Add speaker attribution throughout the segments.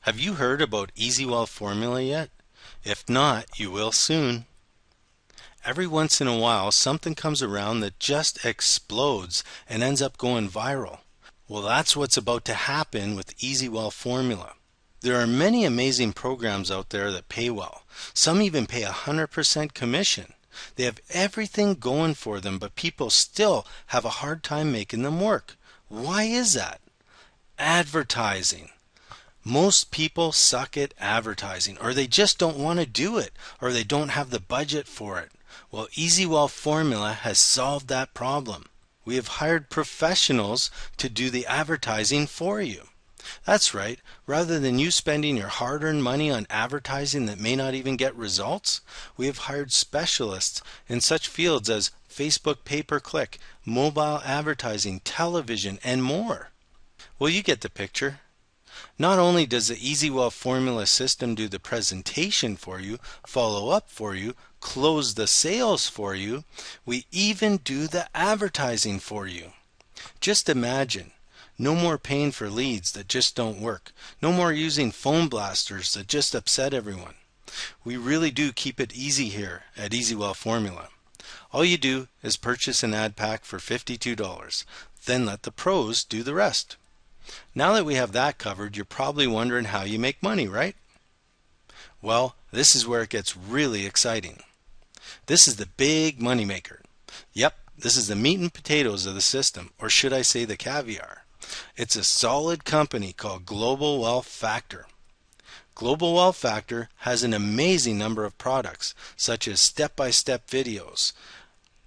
Speaker 1: Have you heard about Easy Wealth Formula yet? If not, you will soon. Every once in a while, something comes around that just explodes and ends up going viral. Well, that's what's about to happen with Easy Wealth Formula. There are many amazing programs out there that pay well. Some even pay 100% commission. They have everything going for them, but people still have a hard time making them work. Why is that? Advertising. Most people suck at advertising, or they just don't want to do it, or they don't have the budget for it. Well, Easy Wealth Formula has solved that problem. We have hired professionals to do the advertising for you. That's right. Rather than you spending your hard-earned money on advertising that may not even get results, we have hired specialists in such fields as Facebook pay-per-click, mobile advertising, television, and more. Well, you get the picture. Not only does the Easy Wealth Formula system do the presentation for you, follow up for you, close the sales for you, we even do the advertising for you. Just imagine. No more paying for leads that just don't work. No more using phone blasters that just upset everyone. We really do keep it easy here at Easy Wealth Formula. All you do is purchase an ad pack for $52. Then let the pros do the rest. Now that we have that covered, you're probably wondering how you make money, right? Well, this is where it gets really exciting. This is the big money maker. Yep, this is the meat and potatoes of the system, or should I say the caviar. It's a solid company called Global Wealth Factor. Global Wealth Factor has an amazing number of products, such as step-by-step videos,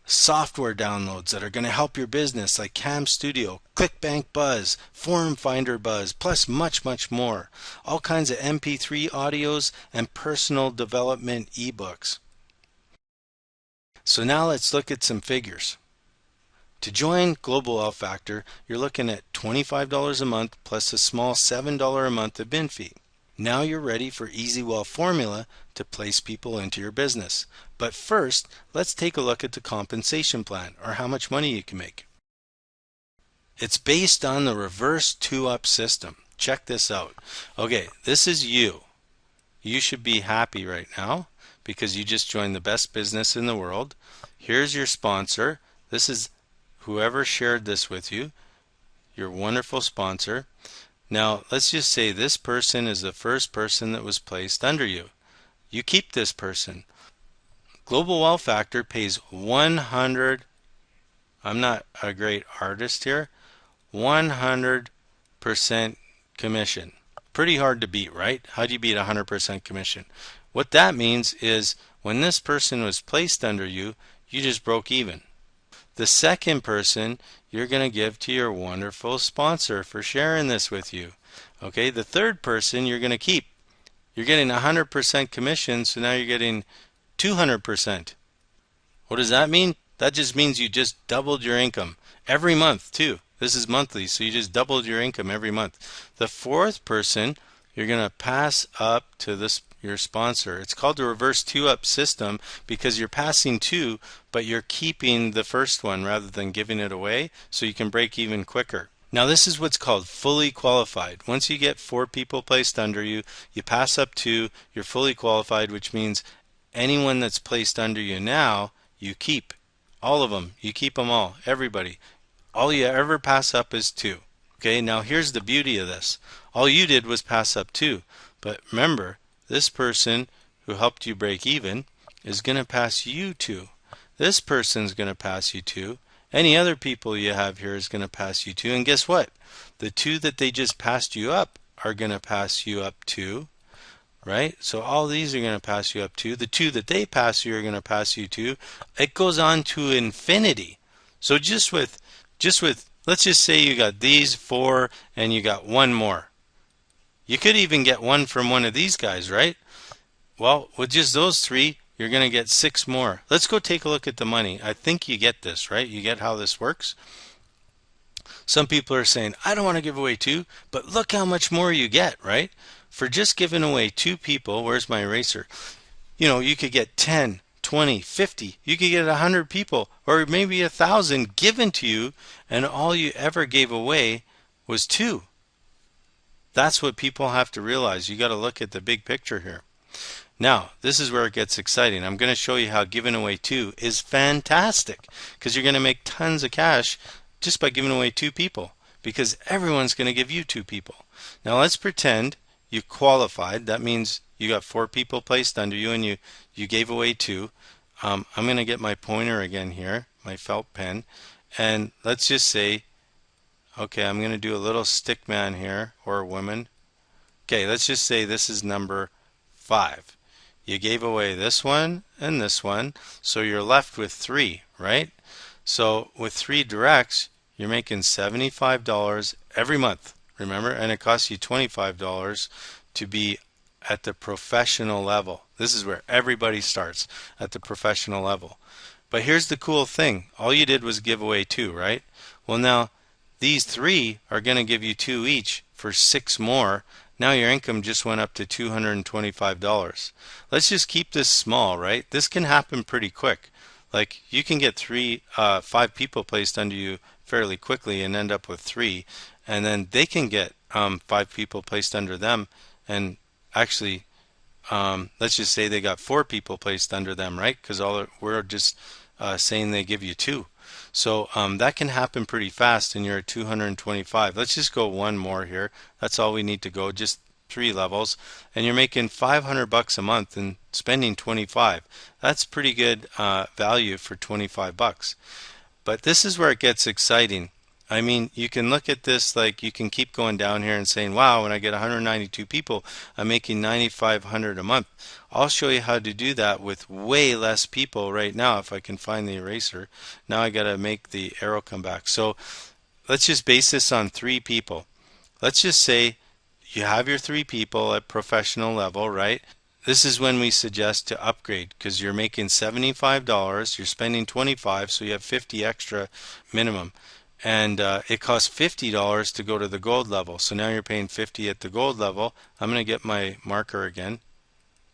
Speaker 1: software downloads that are going to help your business like Cam Studio, ClickBank Buzz, Forum Finder Buzz, plus much, much more. All kinds of MP3 audios and personal development ebooks. So now let's look at some figures. To join Global Wealth Factor, you're looking at $25 a month plus a small $7 a month admin fee. Now you're ready for Easy Wealth Formula to place people into your business. But first, let's take a look at the compensation plan, or how much money you can make. It's based on the reverse 2-up system. Check this out. Okay, this is you. You should be happy right now because you just joined the best business in the world. Here's your sponsor. This is whoever shared this with you, your wonderful sponsor. Now, let's just say this person is the first person that was placed under you. You keep this person. Global Wealth Factor pays 100, I'm not a great artist here, 100% commission. Pretty hard to beat, right? How do you beat 100% commission? What that means is when this person was placed under you, you just broke even. The second person you're going to give to your wonderful sponsor for sharing this with you. Okay, the third person you're going to keep. You're getting 100% commission, so now you're getting 200%. What does that mean? That just means you just doubled your income every month too. This is monthly, so you just doubled your income every month. The fourth person you're going to pass up to your sponsor. It's called the reverse 2-up system because you're passing 2, but you're keeping the first one rather than giving it away, so you can break even quicker. Now this is what's called fully qualified. Once you get 4 people placed under you, you pass up 2, you're fully qualified, which means anyone that's placed under you now, you keep. All of them. You keep them all. Everybody. All you ever pass up is 2. Okay, now here's the beauty of this. All you did was pass up 2. But remember, this person who helped you break even is going to pass you 2. This person's going to pass you 2. Any other people you have here is going to pass you 2. And guess what? The 2 that they just passed you up are going to pass you up 2. Right? So all these are going to pass you up 2. The 2 that they pass you are going to pass you 2. It goes on to infinity. So just with let's just say you got these 4 and you got 1 more. You could even get 1 from one of these guys, right? Well, with just those 3, you're going to get 6 more. Let's go take a look at the money. I think you get this, right? You get how this works? Some people are saying, I don't want to give away 2, but look how much more you get, right? For just giving away 2 people, where's my eraser? You know, you could get 10, 20, 50. You could get 100 people, or maybe 1,000 given to you, and all you ever gave away was 2. That's what people have to realize. You got to look at the big picture here. Now, this is where it gets exciting. I'm going to show you how giving away two is fantastic, because you're going to make tons of cash just by giving away two people, because everyone's going to give you two people. Now let's pretend you qualified. That means you got four people placed under you and you gave away two. I'm going to get my pointer again here, my felt pen, and let's just say, okay, I'm going to do a little stick man here, or woman. Okay, let's just say this is number 5. You gave away this one and this one, so you're left with 3, right? So with 3 directs, you're making $75 every month, remember? And it costs you $25 to be at the professional level. This is where everybody starts, at the professional level. But here's the cool thing. All you did was give away 2, right? Well, now these 3 are going to give you 2 each for 6 more. Now your income just went up to $225. Let's just keep this small, right? This can happen pretty quick. Like you can get 5 people placed under you fairly quickly and end up with 3, and then they can get 5 people placed under them, and actually, let's just say they got 4 people placed under them, right? Because we're just saying they give you 2. So that can happen pretty fast, and you're at 225. Let's just go one more here. That's all we need to go, just 3 levels, and you're making $500 a month and spending 25. That's pretty good value for 25 bucks. But this is where it gets exciting. I mean, you can look at this, like you can keep going down here and saying, wow, when I get 192 people, I'm making 9,500 a month. I'll show you how to do that with way less people right now if I can find the eraser. Now I got to make the arrow come back. So let's just base this on 3 people. Let's just say you have your 3 people at professional level, right? This is when we suggest to upgrade, because you're making $75, you're spending 25, so you have 50 extra minimum. And it costs $50 to go to the gold level. So now you're paying 50 at the gold level. I'm going to get my marker again.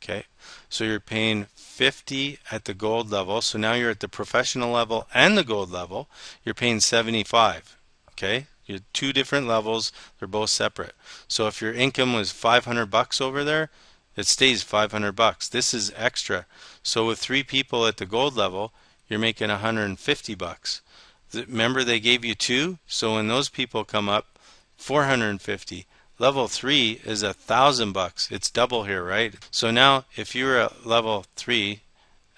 Speaker 1: Okay, so you're paying 50 at the gold level. So now you're at the professional level and the gold level. You're paying 75. Okay, you're 2 different levels. They're both separate. So if your income was 500 bucks over there, it stays 500 bucks. This is extra. So with 3 people at the gold level, you're making 150 bucks. Remember they gave you 2, so when those people come up, 450. Level 3 is $1,000. It's double here, right? So now if you're at level 3,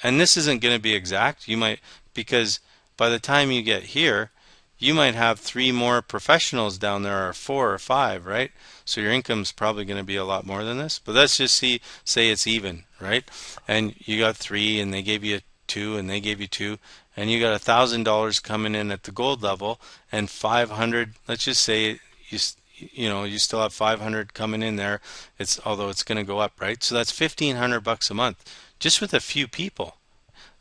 Speaker 1: and this isn't going to be exact, you might, because by the time you get here, you might have 3 more professionals down there, or 4 or 5, right? So your income's probably going to be a lot more than this. But let's just say it's even, right? And you got 3, and they gave you 2, and they gave you 2, and you got $1,000 coming in at the gold level, and 500. Let's just say you still have 500 coming in there. Although it's going to go up, right? So that's 1,500 bucks a month, just with a few people.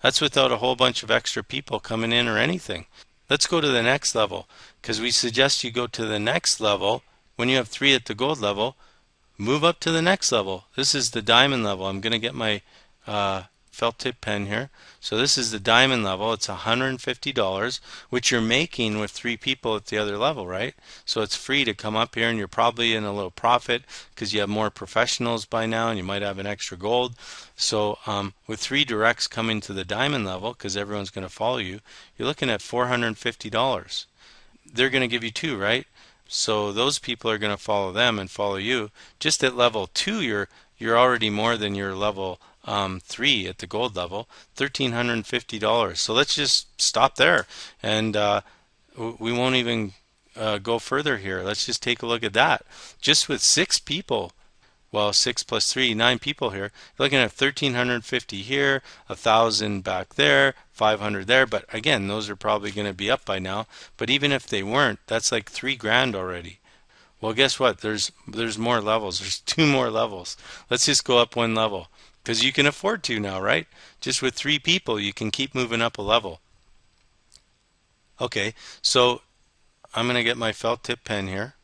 Speaker 1: That's without a whole bunch of extra people coming in or anything. Let's go to the next level, because we suggest you go to the next level when you have 3 at the gold level. Move up to the next level. This is the diamond level. I'm going to get my felt tip pen here. So this is the diamond level. It's $150, which you're making with 3 people at the other level, right? So it's free to come up here, and you're probably in a little profit because you have more professionals by now, and you might have an extra gold. So with 3 directs coming to the diamond level, because everyone's going to follow you, you're looking at $450. They're going to give you 2, right? So those people are going to follow them and follow you. Just at level 2, you're already more than your level 3 at the gold level, $1,350. So let's just stop there, and we won't even go further here. Let's just take a look at that. Just with 6 people, well, 6 plus 3, 9 people here, you're looking at 1,350 here, 1,000 back there, 500 there. But again, those are probably going to be up by now. But even if they weren't, that's like $3,000 already. Well, guess what? There's more levels. There's 2 more levels. Let's just go up 1 level, because you can afford to now, right? Just with 3 people, you can keep moving up a level. Okay, so I'm going to get my felt tip pen here.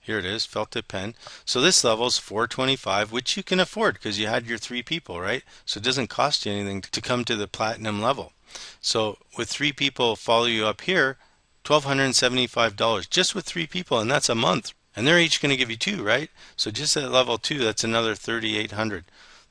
Speaker 1: Here it is, felt tip pen. So this level is $425, which you can afford because you had your 3 people, right? So it doesn't cost you anything to come to the platinum level. So with 3 people follow you up here, $1,275 just with 3 people, and that's a month. And they're each going to give you 2, right? So just at level 2, that's another 3,800.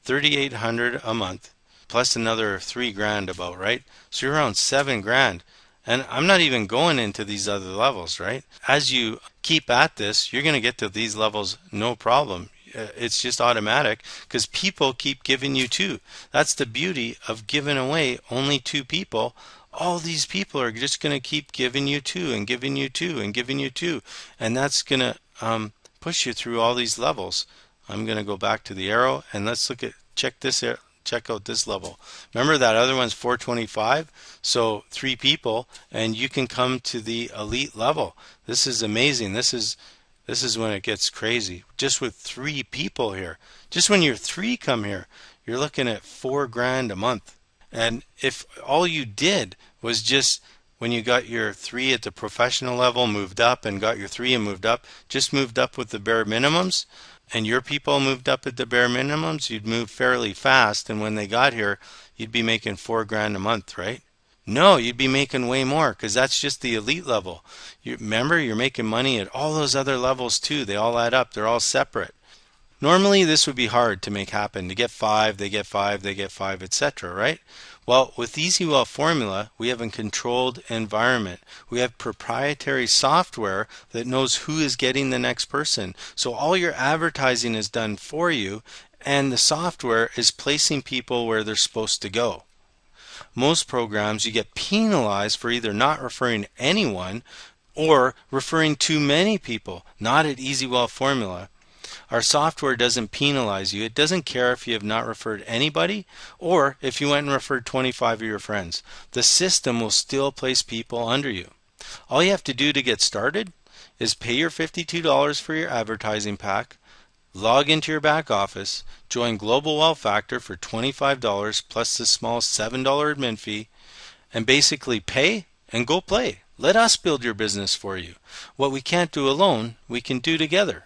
Speaker 1: 3,800 a month plus another 3 grand about, right? So you're around 7 grand. And I'm not even going into these other levels, right? As you keep at this, you're going to get to these levels no problem. It's just automatic because people keep giving you 2. That's the beauty of giving away only 2 people. All these people are just going to keep giving you 2 and giving you 2 and giving you 2. And that's going to push you through all these levels. I'm going to go back to the arrow and let's check out this level. Remember that other one's 425? So 3 people and you can come to the elite level. This is amazing. This is when it gets crazy. Just with 3 people here. Just when you're 3 come here, you're looking at 4 grand a month. And if all you did was just when you got your 3 at the professional level, moved up and got your 3 and moved up, just moved up with the bare minimums, and your people moved up at the bare minimums, you'd move fairly fast, and when they got here, you'd be making 4 grand a month, right? No, you'd be making way more because that's just the elite level. Remember, you're making money at all those other levels too. They all add up. They're all separate. Normally, this would be hard to make happen. To get 5, they get 5, they get 5, etc., right? Well, with Easy Wealth Formula, we have a controlled environment. We have proprietary software that knows who is getting the next person. So all your advertising is done for you, and the software is placing people where they're supposed to go. Most programs, you get penalized for either not referring anyone or referring too many people. Not at Easy Wealth Formula. Our software doesn't penalize you. It doesn't care if you have not referred anybody or if you went and referred 25 of your friends. The system will still place people under you. All you have to do to get started is pay your $52 for your advertising pack, log into your back office, join Global Wealth Factor for $25 plus the small $7 admin fee, and basically pay and go play. Let us build your business for you. What we can't do alone, we can do together.